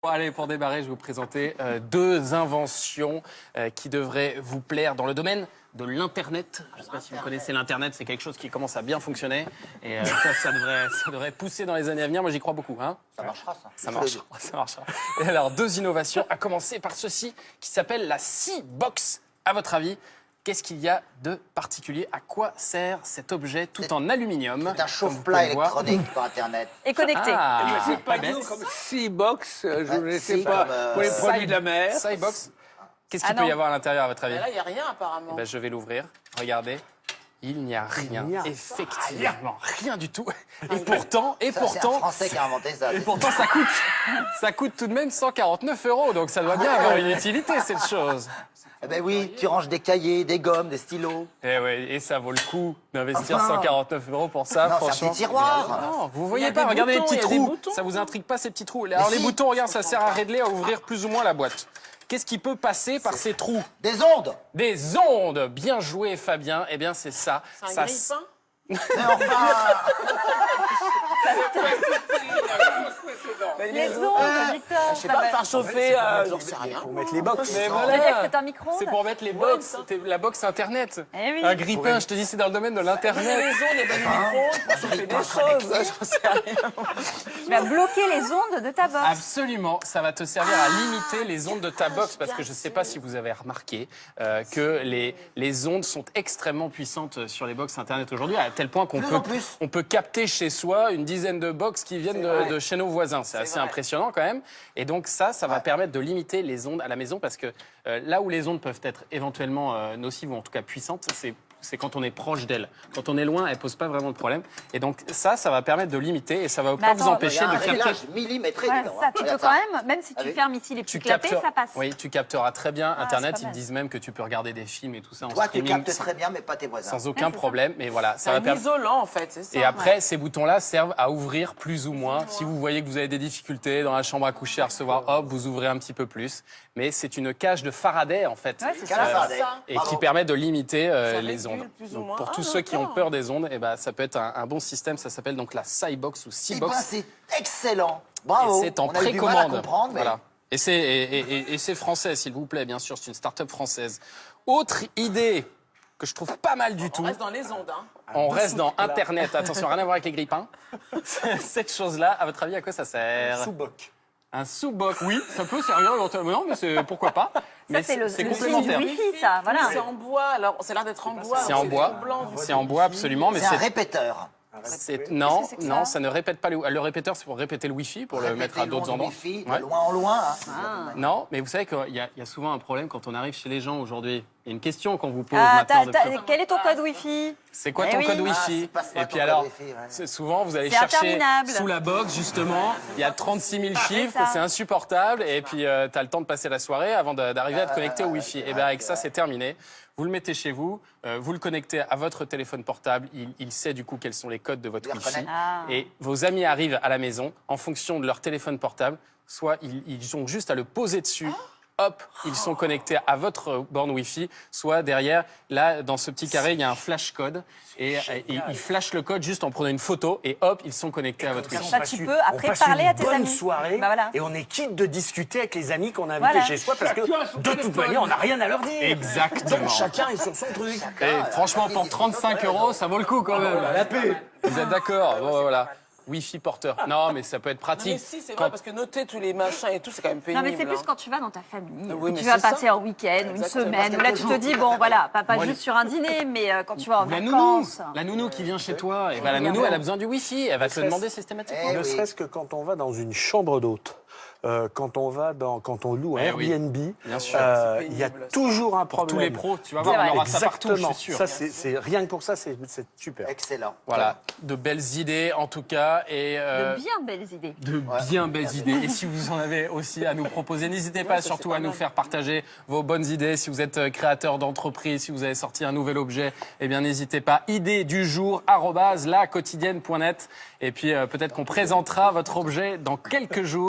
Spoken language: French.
Bon, allez, pour démarrer, je vais vous présenter deux inventions qui devraient vous plaire dans le domaine de l'Internet. Je ne sais pas si vous connaissez l'Internet, c'est quelque chose qui commence à bien fonctionner. Et ça devrait pousser dans les années à venir. Moi, j'y crois beaucoup. Hein. Ça marchera, ça. Ça marchera, ça marchera. Et alors, deux innovations, à commencer par ceci, qui s'appelle la C-Box. À votre avis, qu'est-ce qu'il y a de particulier? À quoi sert cet objet tout en aluminium? C'est un chauffe-plat électronique par Internet. Et connecté. Ah, C'est pas bête. nous comme Seabox, je ne sais si, pas, comme, pour les produits de la mer. C-Box. Qu'est-ce qu'il Ah peut y non. avoir à l'intérieur, à votre avis? Mais là, il n'y a rien apparemment. Eh ben, je vais l'ouvrir. Regardez. Il n'y a rien. Effectivement, rien du tout. Et pourtant, C'est un Français qui a inventé ça. ça coûte tout de même 149 €. Donc ça doit bien avoir une utilité, cette chose. Eh ben oui, tu ranges des cahiers, des gommes, des stylos. Et ouais, et ça vaut le coup d'investir Enfin. 149 € pour ça, Non, c'est un franchement. petit tiroir. Non, vous Il y voyez a pas, des regardez les boutons, petits il y a des trous. boutons. Ça vous intrigue pas ces petits trous? Alors les si. boutons, regarde, ça sert à régler, à ouvrir plus ou moins la boîte. Qu'est-ce qui peut passer par ces trous? Des ondes. Des ondes. Bien joué, Fabien. Eh bien, c'est ça. C'est Ça un grille-pain. Mais enfin, Les ondes, Victor. Je sais pas, faire chauffer, j'en sais rien. Pour mettre les box. Mais Peut-être que c'est un micro-ondes. C'est pour mettre les box, la box Internet. Eh oui. Un grille-pain, je te dis, c'est dans le domaine de Il y a l'Internet. les ondes, il y a des micros pour chauffer des choses. J'en sais rien. Tu vas bloquer les ondes de ta box. Absolument, ça va te servir à limiter les ondes de ta box parce que je ne sais pas si vous avez remarqué que les ondes sont extrêmement puissantes sur les box Internet aujourd'hui, à tel point qu'on Plus en plus. on peut capter chez soi une dizaine de box qui viennent de chez nos voisins. C'est assez vrai. impressionnant quand même. Et donc ça va permettre de limiter les ondes à la maison parce que là où les ondes peuvent être éventuellement nocives ou en tout cas puissantes, c'est quand on est proche d'elles. Quand on est loin, elles posent pas vraiment de problème. Et donc ça va permettre de limiter et ça va pas vous attends, il y empêcher a de un capter. réglage millimétré Ouais, dedans. ça, hein. tu peux Regarde quand ça. même si tu Allez. fermes ici les petits clapets, ça passe. Oui, tu capteras très bien Internet. c'est pas Ils mal. disent même que tu peux regarder des films et tout ça en Toi, tu streaming captes très bien, mais pas tes voisins. sans aucun c'est ça. problème. Mais voilà, C'est ça va un permettre. isolant en fait, c'est ça. Et après, ces boutons-là servent à ouvrir plus ou moins. Si vous voyez que vous avez des difficultés dans la chambre à coucher à recevoir, hop, vous ouvrez un petit peu plus. Mais c'est une cage de Faraday, en fait. Ouais, c'est Quel Faraday. Et Bravo. qui permet de limiter les régule ondes. plus ou Donc, moins. pour Ah, tous ceux qui ont d'accord. peur des ondes, eh ben, ça peut être un bon système. Ça s'appelle donc la C-Box ou Eh ben, C-Box. c'est excellent. Et Bravo. c'est en On a eu du mal à précommande. comprendre, mais Voilà. Et c'est français, s'il vous plaît, bien sûr. C'est une start-up française. Autre idée que je trouve pas mal du On tout. reste dans les ondes. Hein. On reste dans Internet. Attention, rien à voir avec les grippins. Cette chose-là, à votre avis, à quoi ça sert? Sous-boc. Un sous-boc, oui, ça peut servir éventuellement. Non, mais c'est pourquoi pas. Mais Ça, c'est le c'est signe du complémentaire. Wi-Fi, ça. Voilà. C'est en bois, alors ça a l'air d'être en bois. C'est en bois. C'est en bois, absolument. Mais c'est un répéteur. non, Qu'est-ce que c'est que non, ça ça ne répète pas le répéteur, c'est pour répéter le Wi-Fi, pour le mettre à Répéter d'autres le nom endroits. du Wi-Fi, de Ouais. loin en loin. hein. Non, mais vous savez qu'il y a souvent un problème quand on arrive chez les gens aujourd'hui. Il y a une question qu'on vous pose Ah, maintenant. quel est ton code Wi-Fi? C'est quoi Eh ton oui. code Ah, Wi-Fi? c'est pas ça, Et ton puis code alors, Wi-Fi, ouais. souvent vous allez C'est chercher interminable. sous la box justement, il y a 36 000 chiffres, ça. c'est insupportable, et puis tu as le temps de passer la soirée avant d'arriver à te connecter au Wi-Fi. Et bien avec ça, c'est terminé. Vous le mettez chez vous, vous le connectez à votre téléphone portable, il sait du coup quels sont les codes de votre Il Wi-Fi. reconnaît. Ah. Et vos amis arrivent à la maison, en fonction de leur téléphone portable, soit ils ont juste à le poser dessus. Hop, ils sont connectés à votre borne Wi-Fi, soit derrière, là, dans ce petit carré, il y a un flash code. Et ils flashent le code juste en prenant une photo et hop, ils sont connectés à votre Wi-Fi. Ça, tu peux après parler à tes bonne amis. soirée Bah voilà. et on est quitte de discuter avec les amis qu'on a invités Voilà. chez soi parce que de toute manière, on n'a rien à leur dire. Exactement. Donc chacun est sur son truc. Et franchement, pour 35 €, ça vaut le coup quand même. La paix. Vous êtes d'accord? Bon, voilà. Wi-Fi porteur. Non, mais ça peut être Non, mais pratique. si, c'est Quand- vrai, parce que noter tous les machins et tout, c'est quand même Non, pénible. mais c'est plus hein. quand tu vas dans ta famille, Oui, où mais tu vas c'est ça. passer un week-end ou une Exactement. semaine, où là tu te dis, bon voilà, pas Moi, juste sur un dîner, mais quand tu vas en La nounou, vacances. la nounou qui vient chez toi, et ben la nounou, elle a besoin du Wi-Fi. Elle va te le demander systématiquement. Eh Ne oui. serait-ce que quand on va dans une chambre d'hôte, quand on loue un Eh oui. Airbnb, Bien sûr. il y a toujours un problème. Tous les pros, tu vas voir, vrai. on aura ça partout, je Exactement. suis sûr. Ça, c'est rien que pour ça, c'est super. Excellent. Voilà, de belles idées en tout cas. Et De bien belles idées. de bien belles idées. Et si vous en avez aussi à nous proposer, n'hésitez pas surtout à nous faire partager vos bonnes idées. Si vous êtes créateur d'entreprise, si vous avez sorti un nouvel objet, eh bien n'hésitez pas. Idée du jour @laquotidienne.net. Et puis peut-être qu'on présentera votre objet dans quelques jours.